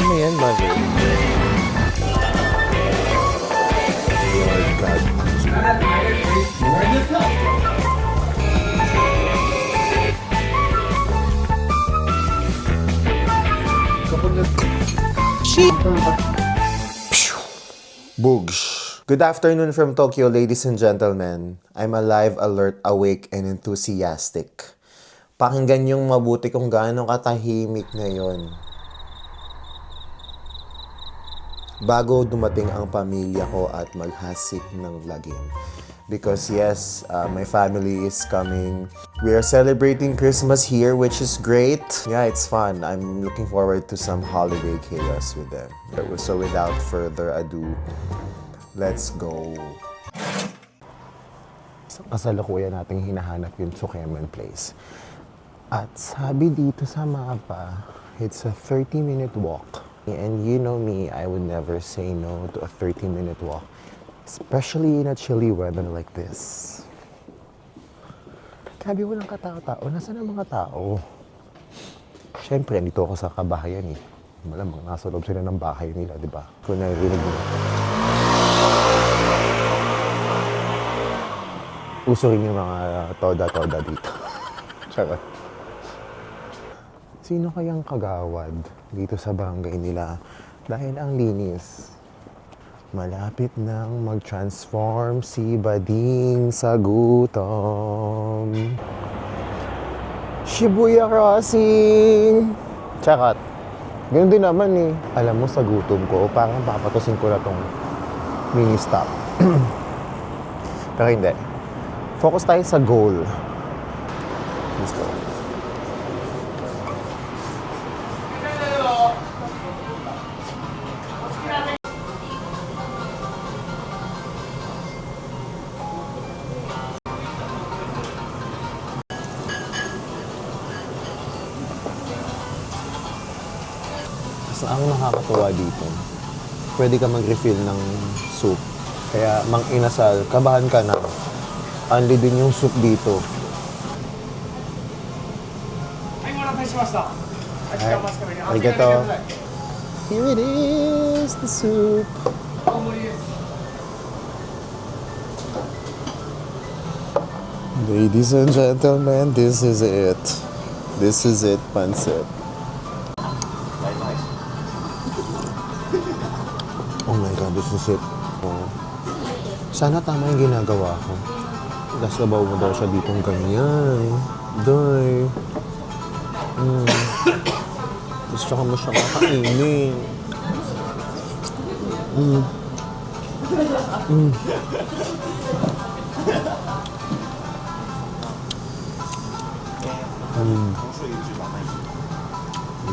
Ano yan, mother? Lord God. Boogs. Good afternoon from Tokyo, ladies and gentlemen. I'm alive, alert, awake, and enthusiastic. Pakinggan yung mabuti kung gaano katahimik ngayon. Bago dumating ang pamilya ko at maghasik ng lagim. Because yes, my family is coming. We are celebrating Christmas here, which is great. Yeah, it's fun. I'm looking forward to some holiday chaos with them. So without further ado, let's go. Sa kasalukuyan nating hinahanap yung Tsukemen Place. At sabi dito sa mapa, it's a 30-minute walk. And you know me, I would never say no to a 30-minute walk. Especially in a chilly weather like this. Grabe, walang katao-tao. Nasaan ang mga tao? Siyempre, andito ako sa kabahayan eh. Malamang nasa loob sila ng bahay nila, di ba? Kung naririnig mo. Uso rin yung mga toda-toda dito. Charot. Sino kayang kagawad dito sa barangay nila? Dahil ang linis. Malapit nang mag-transform si Bading sa gutom. Shibuya Crossing! Charot. Ganun din naman eh. Alam mo, sa gutom ko, parang papatusin ko na tong mini stop. Pero hindi. Focus tayo sa goal. Let's go. So, ang nakakatuwa dito, pwede ka mag-refill ng soup. Kaya, mang inasal, kabahan ka na. Only din yung soup dito. Arigato. Here it is, the soup. Ladies and gentlemen, this is it. This is it, pancit. Oh my God, this is it. Oh. Sana tama yung ginagawa ko. Nasabaw mo daw siya ditong ganyan. Doy. Tapos tsaka mo siya kakainin.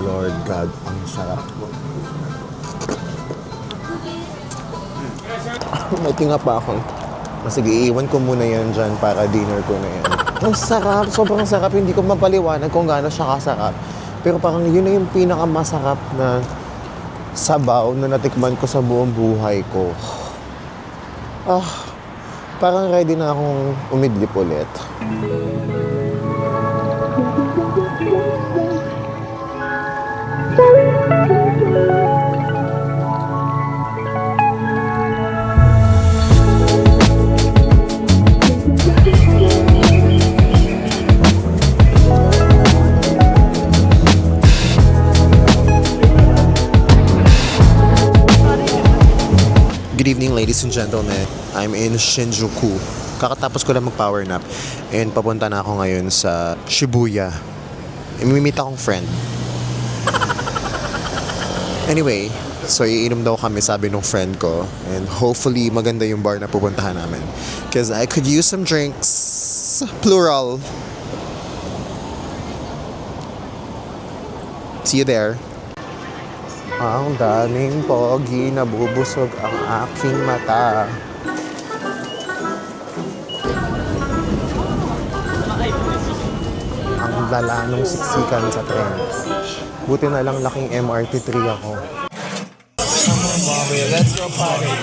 Lord God, ang sarap. May tinga pa ako. Sige, iiwan ko muna yan dyan para dinner ko na yan. Ang sarap, sobrang sarap. Hindi ko mapaliwanag kung gaano siya kasarap. Pero parang yun na yung pinakamasarap na sabaw na natikman ko sa buong buhay ko. Parang ready na akong umidlip ulit. Good evening, ladies and gentlemen. I'm in Shinjuku. Kakatapos ko lang mag-power nap. And papunta na ako ngayon sa Shibuya. Imimit akong friend. Anyway, so iinom daw kami, sabi nung friend ko. And hopefully maganda yung bar na pupuntahan namin. Because I could use some drinks. Plural. See you there. Ang daming pogi, nabubusog ang aking mata. Ang lala nung siksikan sa tren. Buti na lang laking MRT 3 ako. Let's go party.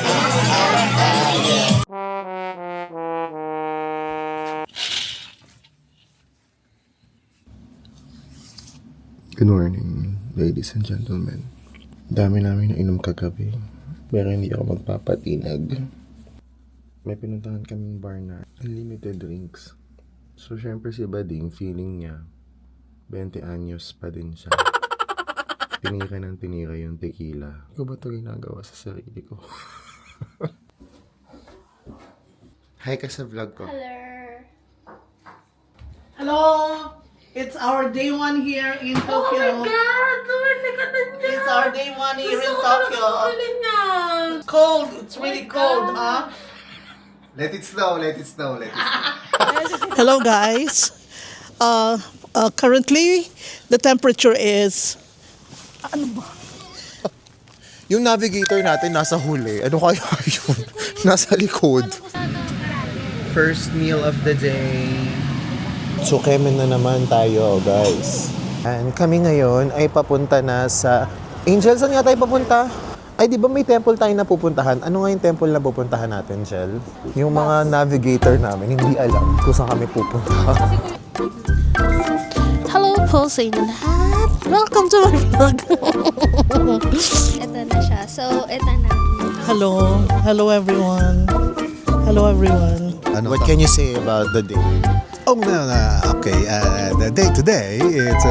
Good morning, ladies and gentlemen. Dami namin na inom kagabi. Pero hindi ako magpapatinag. May pinuntahan kaming bar na unlimited drinks. So, syempre si Bading, feeling niya, 20 anyos pa din siya. Tinira ng tinira yung tequila. Ko ba ito ginagawa sa sarili ko? Hi ka sa vlog ko. Hello! It's our day one here in Tokyo. Oh my God! Tumili ka na niya! It's our day one here in Tokyo. niya! It's cold. It's really cold, huh? Let it snow, let it snow, let it snow. Hello, guys. Currently, the temperature is... Ano ba? Yung navigator natin nasa huli. Ano kaya yun? Nasa likod. First meal of the day. So, kemen na naman tayo, guys. And kami ngayon ay papunta na sa... Angel, saan nga tayo papunta? Ay, di ba may temple tayo na pupuntahan? Ano nga yung temple na pupuntahan natin, Jel? Yung mga navigator namin, hindi alam kung saan kami pupunta. Hello po sa inyo lahat! Welcome to my vlog! Ito na siya. So, ito na. Hello. Hello, everyone. Hello, everyone. What can you say about the day? Oh, no, no. Okay. The day today, it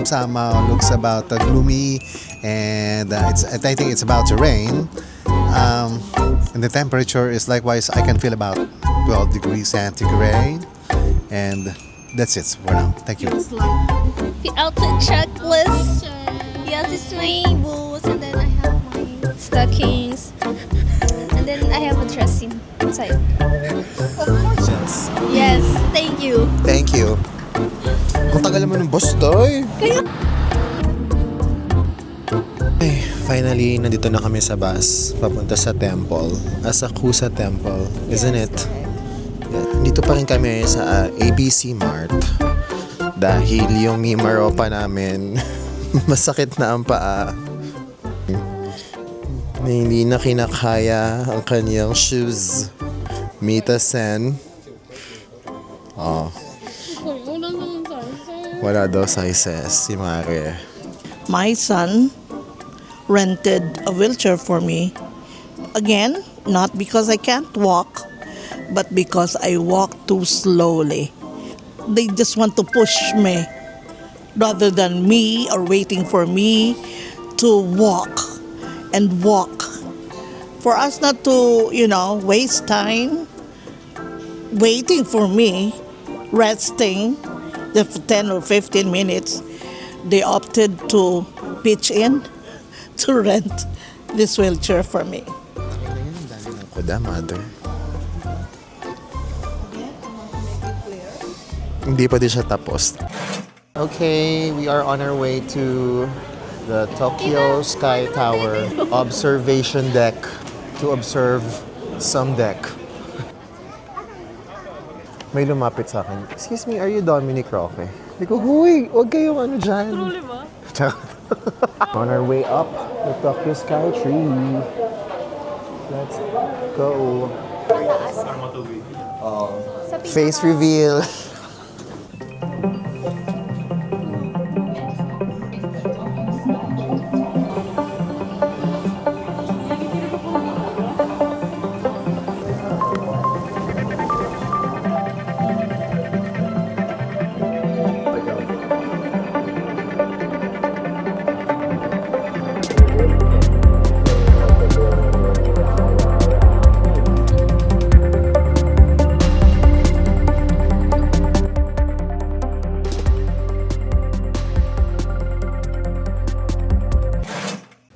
somehow looks about gloomy, and I think it's about to rain. And the temperature is likewise, I can feel about 12 degrees centigrade. And that's it for now. Thank you. The outfit checklist. Yes, it's my boots, and then I have my stockings. And then I have a dress inside. Yes, thank you. Thank you. Ang tagal naman ng boss, Toy. Ay, finally, nandito na kami sa bus. Papunta sa temple. Asakusa Temple, isn't it? Yeah. Dito pa rin kami sa ABC Mart. Dahil yung Mimaro pa namin, masakit na ang paa. Hindi na kinakaya ang kanyang shoes. Mita-sen. Oh. Wala daw sizes si Mare. My son rented a wheelchair for me. Again, not because I can't walk, but because I walk too slowly. They just want to push me rather than me or waiting for me to walk and walk. For us not to, waste time waiting for me, resting the 10 or 15 minutes, they opted to pitch in to rent this wheelchair for me. Kuda, mother. Hindi pa din siya tapos. Okay, we are on our way to the Tokyo Sky Tower observation deck to observe some deck. May lumapit sa akin. Excuse me, are you Dominic Roque? Hindi ko, huy, huwag kayong ano dyan. Truly ba? On our way up the Tokyo Sky Tree. Let's go. Face reveal.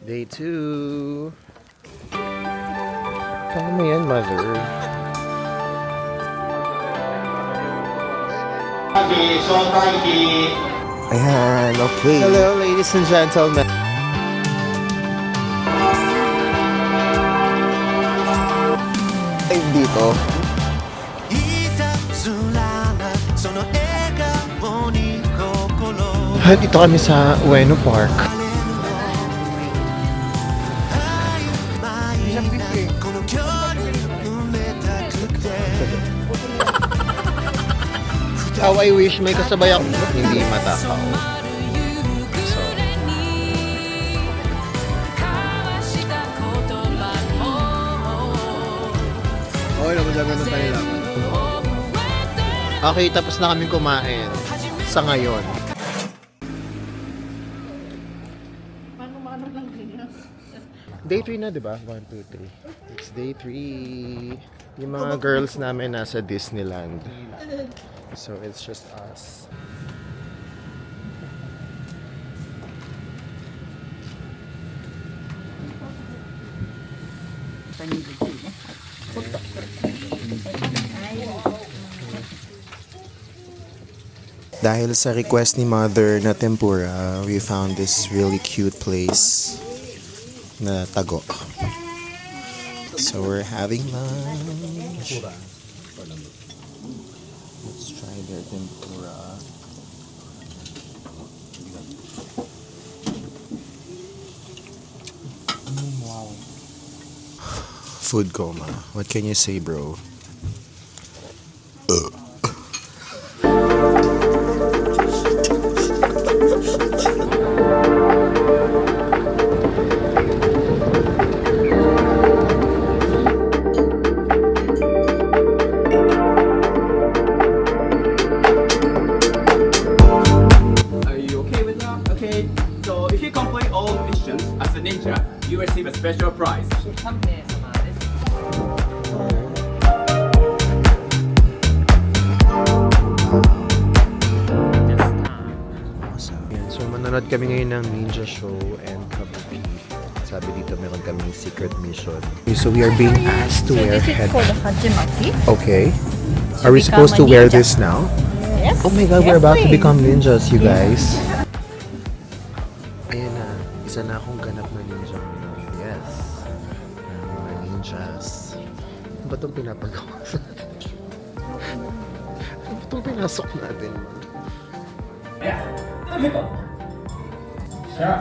Day 2. Tama yan, mother. Ayan, okay. Hello, ladies and gentlemen. Live dito. Dito kami sa Ueno Park. How I wish may kasabay ako hindi matakaw. So, Gaganon tayo lang. Okay, tapos na kami kumain. Sa ngayon. Day 3 na, di ba? 1, 2, 3. It's day 3. Yung mga girls namin nasa Disneyland. So, it's just us. Dahil sa request ni Mother na tempura, we found this really cute place na tago. So we're having lunch. Let's try their tempura. Wow. Food coma. What can you say, bro? Are you okay with that? Okay. So if you complete all missions as a ninja, you receive a special prize. Yan. So manonood kami ngayon ng Ninja Show and Kabuki. Sabi dito meron kaming secret mission. So we are being asked to wear head. Hajimaki. Okay. Are we supposed to become a wear ninja. this now? Yes. Oh my god, we're about to become ninjas, you guys. Ayan na. Isa na akong ganap na ninja. Yes. Mga ninjas. Ano ba itong pinapagawa sa atin? Ano ba itong pinasok natin? Yeah. Difficult. Sure.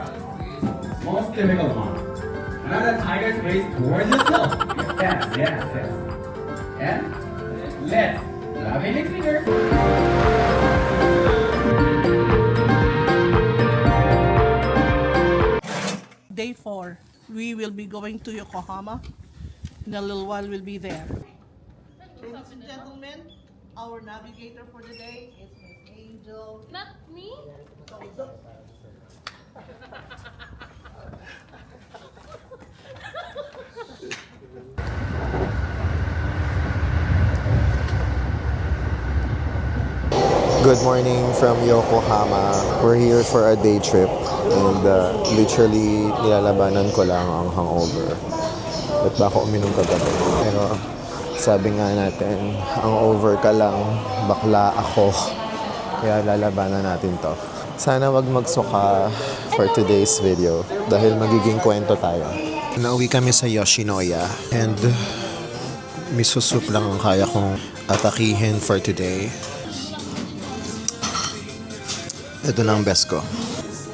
Most difficult one. Another tiger's face towards yourself. Yes, yes, yes. And let's love index finger. Day 4, we will be going to Yokohama. In a little while, we'll be there. Ladies and gentlemen, our navigator for the day is Miss Angel. Not me? Good morning from Yokohama. We're here for a day trip and literally nilalabanan ko lang ang hangover. At baka uminom kagabi. Pero sabi nga natin, ang over ka lang, bakla ako. Kaya lalabanan natin to. Sana wag magsuka for today's video dahil magiging kwento tayo. Nauwi kami sa Yoshinoya and miso soup lang ang kaya kong atakihin for today. Ito na ang best ko.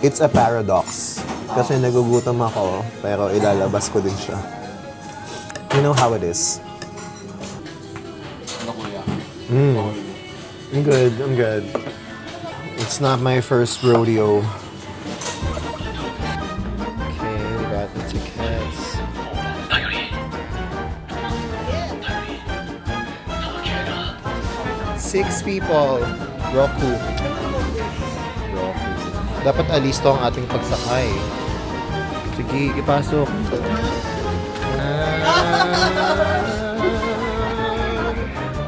It's a paradox. Kasi nagugutom ako, pero ilalabas ko din siya. You know how it is. I'm good, I'm good. It's not my first rodeo. Okay, we got the tickets. 6 people. Roku. Dapat alisto ang ating pagsakay. Sige, ipasok.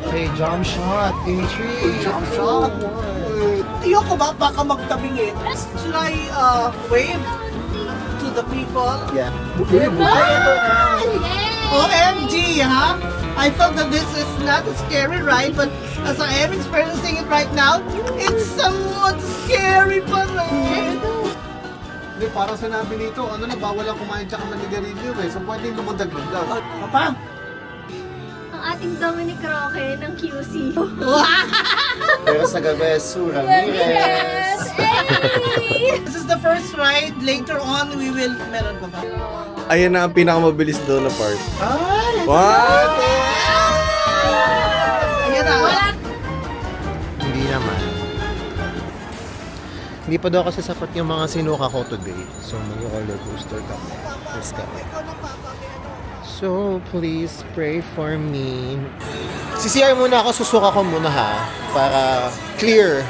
Okay, jump shot. In 3. Jump shot. Ayoko ba? Baka magtabingin. Should I wave to the people? Yeah. OMG, huh? I felt that this is not a scary ride, but as I am experiencing it right now, it's somewhat scary pa rin. Hindi, parang sinabi nito, ano na, bawal ang kumain tsaka manigarilyo eh. So pwedeng lumundag-lundag lang. Papa? Ang ating Dominic Roque ng QC. Pero sa gabi, Su Ramirez. This is the first ride. Later on, we will... Meron ba ba? Ayan na ang pinakamabilis daw na part. Ay! What? Ayan na. Hindi naman. Hindi pa daw kasi sapat yung mga sinuka ko today. So, mag-roller coaster kami. Let's go. Ikaw na, Papa. Kaya ano? So, please pray for me. CCR muna ako, susuka ko muna ha. Para clear.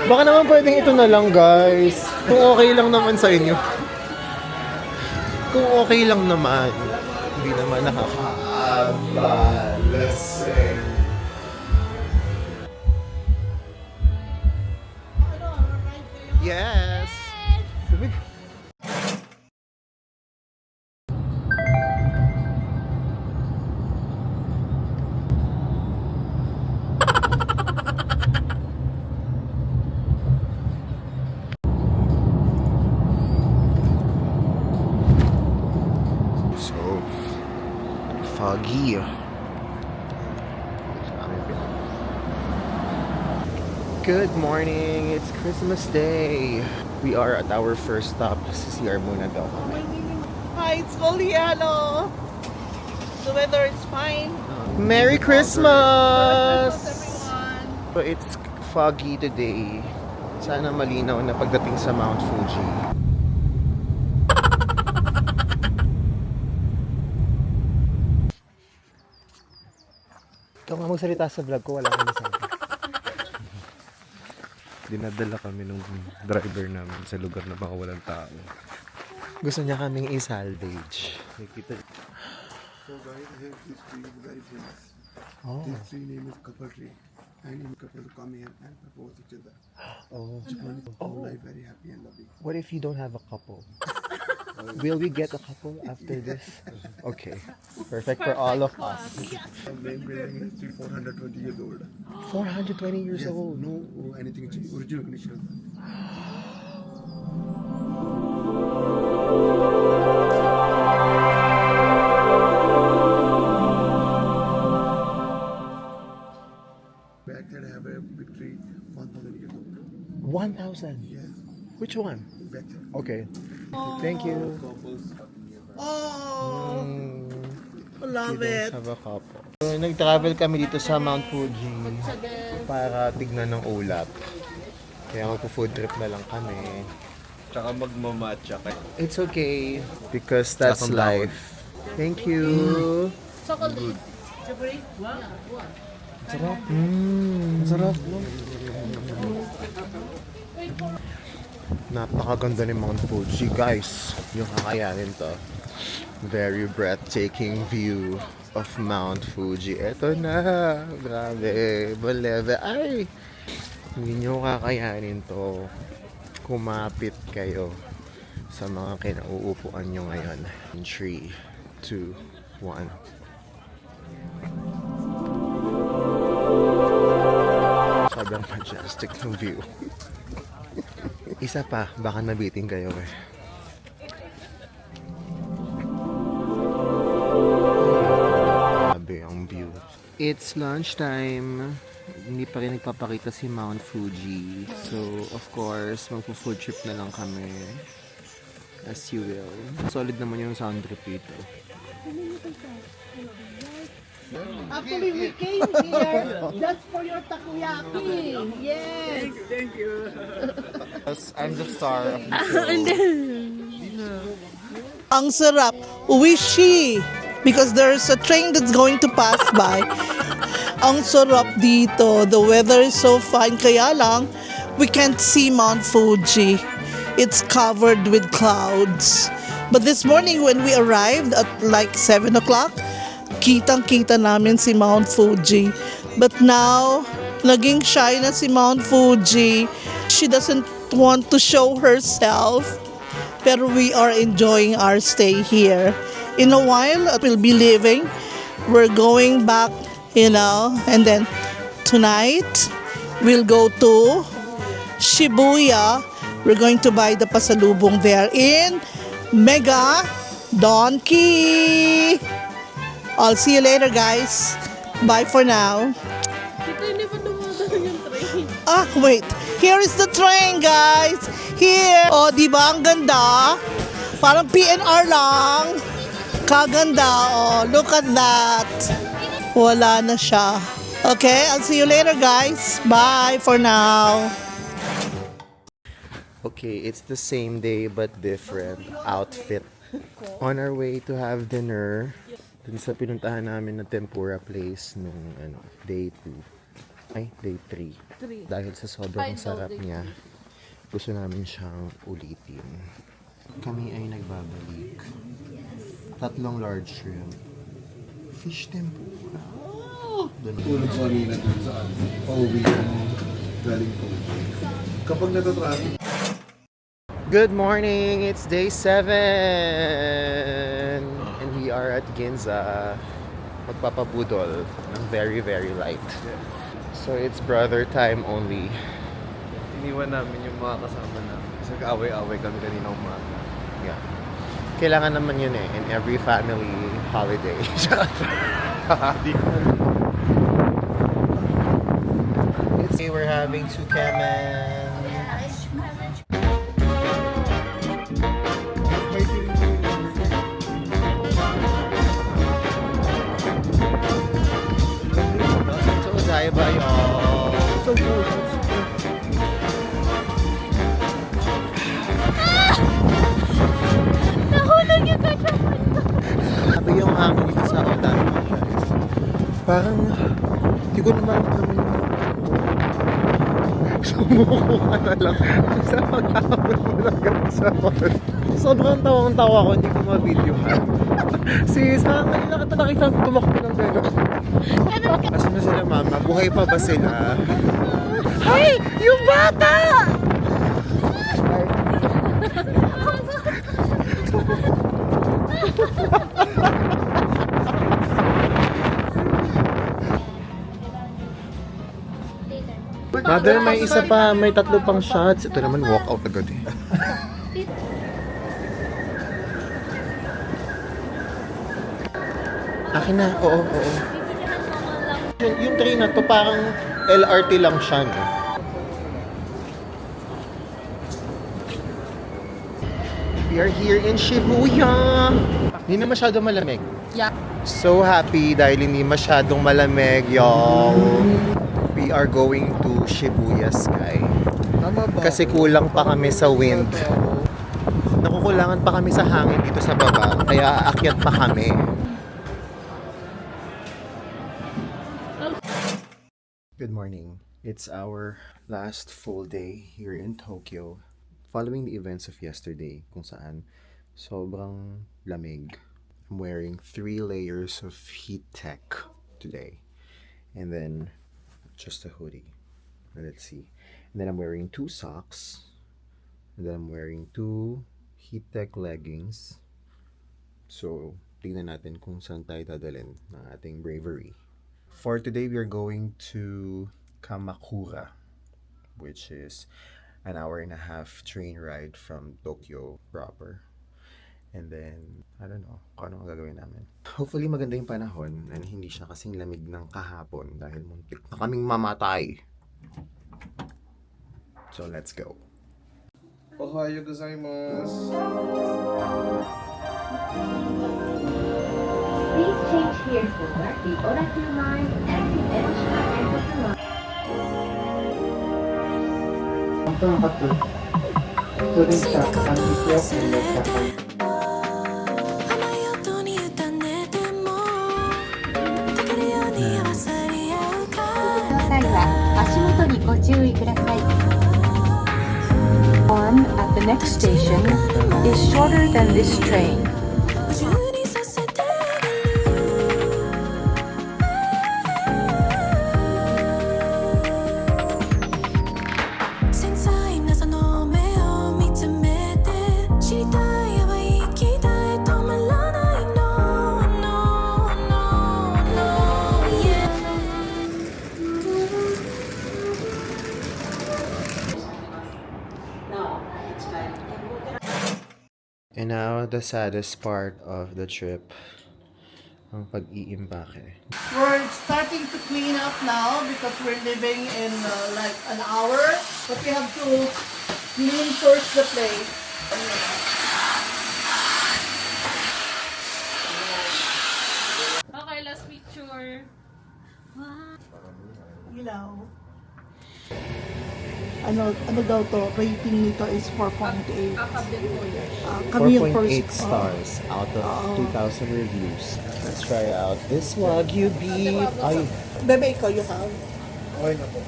Baka naman pwedeng ito na lang, guys. Kung okay lang naman sa inyo. Kung okay lang naman. Hindi naman nakaka-blessing. Yes! So, foggy. Good morning! It's Christmas Day! We are at our first stop. CCR muna daw kami. Hi, it's Goliano. The weather is fine. Merry Christmas! Everyone. So it's foggy today. Sana malinaw na pagdating sa Mount Fuji. Ikaw nga magsalita sa vlog ko, wala kang nasabi. Dinadala kami ng driver namin sa lugar na baka walang tao. Gusto niya kaming i-salvage. Nakita. So guys, I have this tree very famous. Oh. This tree name is couple tree. And in couple to come here and propose each other. Oh. Japan is whole life very happy and loving. What if you don't have a couple? Will we get a couple after this? Okay. Perfect for all of us. The main building is 420 years old. 420 years Yes, old. no anything changed. Original condition. Back there I have a big tree, 1,000 years old. 1,000? Yes, Which one? back there. Okay. Thank you. Oh, love it. Have a couple. So, nag-travel kami dito sa Mount Fuji para tignan ng ulap. Kaya magpo-food trip na lang kami. Tsaka magmamatcha kayo. It's okay because that's Sakong life. Thank you. Chocolate. Sarap. Sarap. Napakaganda ni Mount Fuji, guys. Yung kakayanin to. Very breathtaking view of Mount Fuji. Eto na. Grabe. Baleve. Ay! Hindi nyo kakayanin to. Kumapit kayo sa mga kinauupuan nyo ngayon. In 3, 2, 1. Sobrang majestic ng view. Isa pa, baka nabitin kayo eh. Grabe ang view. It's lunchtime. Hindi pa rin nagpapakita si Mount Fuji. So, of course, magpo-food trip na lang kami. As you will. Solid naman yung sound trip dito. Actually, we came here just for your takoyaki. Yes. I'm the star of the show. Ang sarap. Wishy. Because there's a train that's going to pass by. Ang sarap dito. The weather is so fine. Kaya lang, we can't see Mount Fuji. It's covered with clouds. But this morning when we arrived at like 7 o'clock, kitang-kita namin si Mount Fuji. But now, naging shy na si Mount Fuji. She doesn't want to show herself. Pero we are enjoying our stay here. In a while, we'll be leaving. We're going back, and then tonight, we'll go to Shibuya. We're going to buy the pasalubong there in Mega Donkey. I'll see you later, guys. Bye for now. Ah, wait. Here is the train, guys. Here. Oh, di ba ang ganda? Parang PNR lang. Kaganda. Oh, look at that. Wala na siya. Okay, I'll see you later, guys. Bye for now. Okay, it's the same day but different outfit On our way to have dinner. Dun sa pinuntahan namin na tempura place nung day 2. Ay, day 3. Dahil sa sobrang sarap niya, gusto namin siyang ulitin. Kami ay nagbabalik. 3 large shrimp. Fish tempura. Tulog kanina dun sa pauwi ng galing po. Kapag natatraffic, Good morning! It's day 7! And we are at Ginza. Magpapabudol ng very, very light. So it's brother time only. Iniwan namin yung mga kasama namin. Kasi nag-away-away kami kanina umaga. Yeah. Kailangan naman yun eh, in every family holiday. It's, we're having tukamen. So, tayo ba y'all? So good. Nahulog yung katrapan ko. Sabi yung hangin dito sa Otan. Parang, hindi ko naman kami. Sumuko ka na lang sa pag-aabot mo lang ganun sa mall. Sobrang tawang-tawa ko, hindi ko ma-videohan. Sis, kanina ka nakita tumakbo ng gano'n. Kasi na sila mama, buhay pa ba sila? Ay! Yung bata! Mother, may isa pa, may 3 pang shots. Ito naman walk out agad eh. Akin na, oo. Yung train na to parang LRT lang siya, no? We are here in Shibuya! Hindi na masyado malamig. Yeah. So happy dahil hindi masyadong malamig, y'all. We are going to Shibuya Sky. Kasi kulang pa kami sa wind. Nakukulangan pa kami sa hangin dito sa baba. Kaya aakyat pa kami. Good morning. It's our last full day here in Tokyo. Following the events of yesterday, kung saan sobrang lamig. I'm wearing 3 layers of heat tech today. And then just a hoodie. Let's see. And then I'm wearing 2 socks. And then I'm wearing 2 heat tech leggings. So, tingnan natin kung saan tayo dadalhin ng ating bravery. For today, we are going to Kamakura, which is an 1.5-hour train ride from Tokyo proper. And then, I don't know kung ano ang gagawin namin. Hopefully maganda yung panahon and hindi siya kasing lamig ng kahapon dahil muntik na kaming mamatay. So, let's go. Ohayo gozaimasu. Please change here for the Oraku line and the Edge line. 本当の初普通電車3日を運用ください。際は足元にご注意ください。One at the next station is shorter than this train. And now, the saddest part of the trip, ang pag-iimbake. We're starting to clean up now because we're leaving in like an hour. But we have to clean first the place. Okay, last picture. Ilaw. ano daw to, rating nito is 4.8. Camille 4.8 stars out of 2,000 reviews. Let's try out this Wagyu beef. Ay, Bebe, ikaw you have? Okay na po.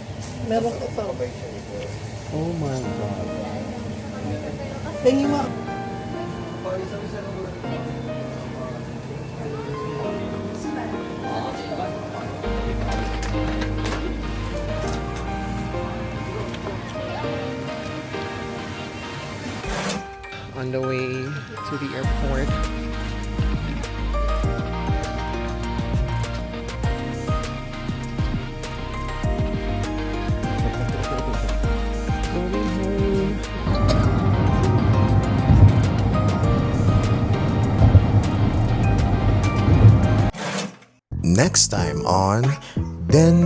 Meron ito. oh my God. Tingin mo. On the way to the airport. Going home. Next time on Den.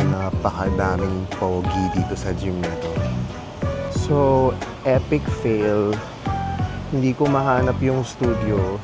Napakadaming pogi dito sa gym na to. So, epic fail. Hindi ko mahanap yung studio.